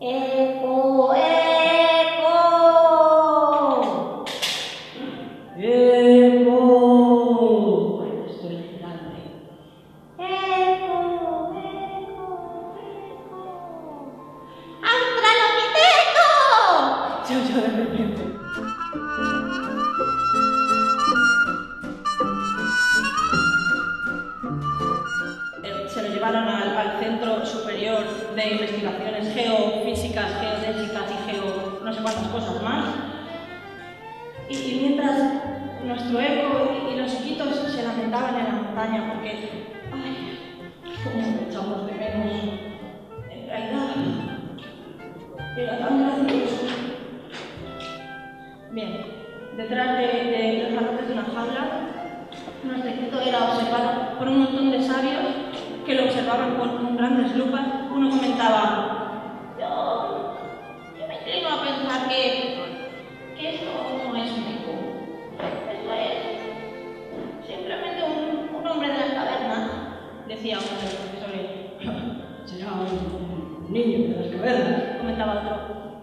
Eco, eco. Eco. Bueno, estoy grande. Eco, eco, eco. ¡Australopiteco! Yo de repente. Se lo llevaron al Centro Superior de Investigaciones Geofísicas, Geodésicas y no sé cuántas cosas más. Y mientras nuestro eco y los chiquitos se lamentaban en la montaña porque, ay, cómo lo echamos de menos. En realidad, era tan gracioso. Bien, detrás de los jarrones de una jaula, nuestro secreto era observado por un montón de sabios que lo observaban con grandes lupas. Uno comentaba, yo me inclino a pensar que esto no es un eco, esto es simplemente un hombre de las cavernas, decía uno de los profesores. Será un niño de las cavernas. Comentaba otro.